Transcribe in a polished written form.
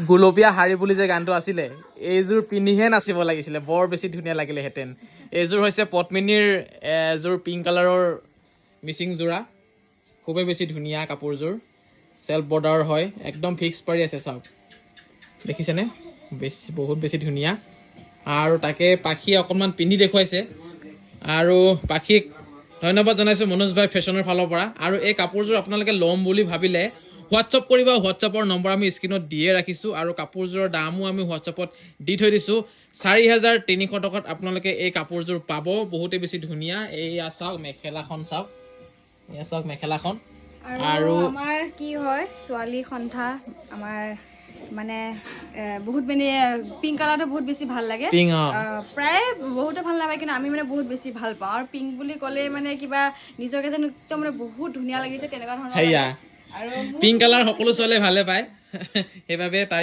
গুলপীয়া শাৰী বুলি যে গানটো আছিলে এইযোৰ পিন্ধিহে নাচিব লাগিছিলে বৰ বেছি ধুনীয়া লাগিলেহেঁতেন এইযোৰ হৈছে পদ্মিনীৰ এযোৰ পিংক কালাৰৰ মিচিং যোৰা খুবেই বেছি ধুনীয়া কাপোৰযোৰ চেল্ফ বৰ্ডাৰ হয় একদম ফিক্স পাৰি আছে চাওক দেখিছেনে বেছি বহুত বেছি ধুনীয়া আৰু তাকে পাখি অকণমান পিন্ধি দেখুৱাইছে আৰু পাখিক ধন্যবাদ জনাইছোঁ মনোজ ভাই ফেশ্বনৰ ফালৰ পৰা আৰু এই কাপোৰযোৰ আপোনালোকে ল'ম বুলি ভাবিলে হোৱাটছআপ কৰিবা হোৱাটছআপৰ নম্বৰ আমি স্ক্ৰীণত দিয়ে ৰাখিছোঁ আৰু কাপোৰযোৰৰ দামো আমি হোৱাটছআপত দি থৈ দিছোঁ 4,300 টকাত আপোনালোকে এই কাপোৰযোৰ পাব বহুতেই বেছি ধুনীয়া এয়া চাওক মেখেলাখন চাওক এয়া চাওক মেখেলাখন আৰু আমাৰ কি হয় ছোৱালী সন্থা আমাৰ মানে বহুত মানে পিংক কালাৰটো বহুত বেছি ভাল লাগে প্ৰায় বহুতে ভাল নাপায় কিন্তু আমি মানে বহুত বেছি ভাল পাওঁ আৰু পিংক বুলি ক'লে মানে কিবা নিজকে যেন একদম মানে বহুত ধুনীয়া লাগিছে তেনেকুৱা ধৰণৰ সেয়া পিংক কালাৰ সকলো ছোৱালীয়ে ভালে পায় সেইবাবে তাই